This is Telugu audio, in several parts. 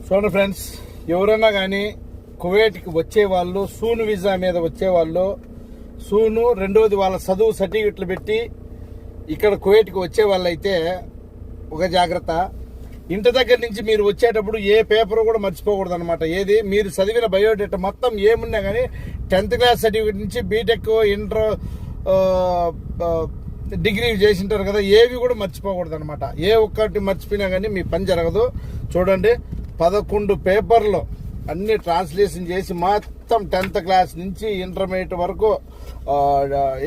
చూడండి ఫ్రెండ్స్, ఎవరైనా కానీ కువైట్కి వచ్చేవాళ్ళు సూన్ వీసా మీద వచ్చేవాళ్ళు, సూను రెండోది వాళ్ళ చదువు సర్టిఫికెట్లు పెట్టి ఇక్కడ కువైట్కి వచ్చే వాళ్ళు అయితే ఒక జాగ్రత్త. ఇంటి దగ్గర నుంచి మీరు వచ్చేటప్పుడు ఏ పేపర్ కూడా మర్చిపోకూడదు అనమాట. ఏది మీరు చదివిన బయోడేటా మొత్తం ఏమున్నా కానీ 10th క్లాస్ సర్టిఫికెట్ నుంచి బీటెక్, ఇంటర్, డిగ్రీ చేసింటారు కదా, ఏవి కూడా మర్చిపోకూడదు అనమాట. ఏ ఒక్కటి మర్చిపోయినా కానీ మీ పని జరగదు. చూడండి, 11 పేపర్లు అన్ని ట్రాన్స్లేషన్ చేసి మొత్తం 10th క్లాస్ నుంచి ఇంటర్మీడియట్ వరకు,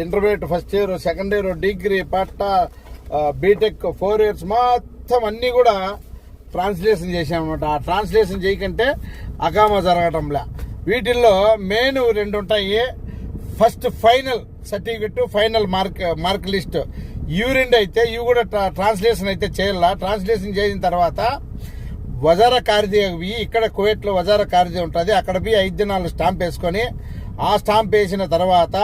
intermediate first year, second year, degree, పట్టా, బీటెక్ 4 years మొత్తం అన్ని కూడా ట్రాన్స్లేషన్ చేసామన్నమాట. ఆ ట్రాన్స్లేషన్ చేయకంటే అకామా జరగటంలే. వీటిల్లో మెయిన్ 2 ఉంటాయి. First final certificate, final mark list. ఇవి 2 అయితే ఇవి కూడా ట్రాన్స్లేషన్ అయితే చేయాల. ట్రాన్స్లేషన్ చేసిన తర్వాత వజారా ఖారిజీ, ఇక్కడ కువైట్లో వజారా ఖారిజీ ఉంటుంది, అక్కడ పోయి 5 దినాలు స్టాంప్ వేసుకొని, ఆ స్టాంప్ వేసిన తర్వాత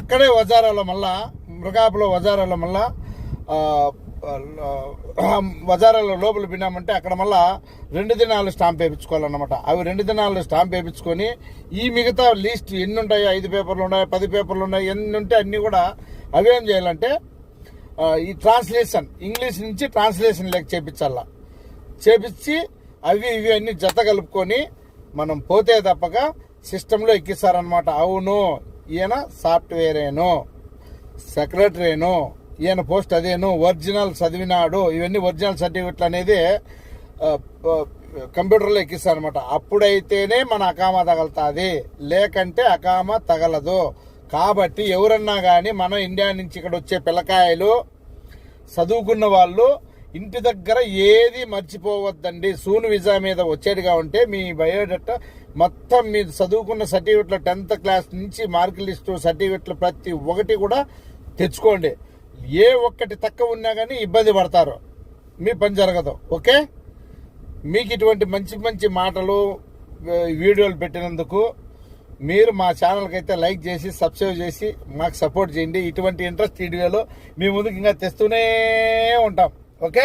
అక్కడే వజారాలో మళ్ళా మృగాపులో వజారాలో మళ్ళా వజారాలో లోపల విన్నామంటే అక్కడ మళ్ళా 2 దినాలు స్టాంప్ వేయించుకోవాలన్నమాట. అవి 2 దినాలు స్టాంప్ వేయించుకొని ఈ మిగతా లిస్ట్ ఎన్ని ఉంటాయో, 5 పేపర్లు ఉన్నాయి, 10 పేపర్లు ఉన్నాయి, ఎన్ని ఉంటే అన్ని కూడా అవేం చేయాలంటే ఈ ట్రాన్స్లేషన్, ఇంగ్లీష్ నుంచి ట్రాన్స్లేషన్ లెక్క చేపించి అవి ఇవి అన్ని జత కలుపుకొని మనం పోతే తప్పక సిస్టంలో ఎక్కిస్తారనమాట. అవును, ఈయన సాఫ్ట్వేరేను, సెక్రటరీను, ఈయన పోస్ట్ అదేను, ఒరిజినల్ చదివినాడు, ఇవన్నీ ఒరిజినల్ సర్టిఫికెట్లు అనేది కంప్యూటర్లో ఎక్కిస్తారనమాట. అప్పుడైతేనే మన అకామా తగలుతుంది, లేకంటే అకామా తగలదు. కాబట్టి ఎవరన్నా కానీ మన ఇండియా నుంచి ఇక్కడ వచ్చే పిల్లకాయలు, చదువుకున్న వాళ్ళు ఇంటి దగ్గర ఏది మర్చిపోవద్దండి. సూన్ వీసా మీద వచ్చేట్టుగా ఉంటే మీ బయోడేటా మొత్తం మీరు చదువుకున్న సర్టిఫికెట్లు 10th క్లాస్ నుంచి మార్క్ లిస్టు సర్టిఫికెట్లు ప్రతి ఒక్కటి కూడా తెచ్చుకోండి. ఏ ఒక్కటి తక్కువ ఉన్నా కానీ ఇబ్బంది పడతారు, మీ పని జరగదు. ఓకే, మీకు ఇటువంటి మంచి మంచి మాటలు వీడియోలు పెట్టినందుకు మీరు మా ఛానల్కి అయితే లైక్ చేసి సబ్స్క్రైబ్ చేసి మాకు సపోర్ట్ చేయండి. ఇటువంటి ఇంట్రెస్ట్ వీడియోలు మీ ముందుకు ఇంకా తెస్తూనే ఉంటాం. ఓకే.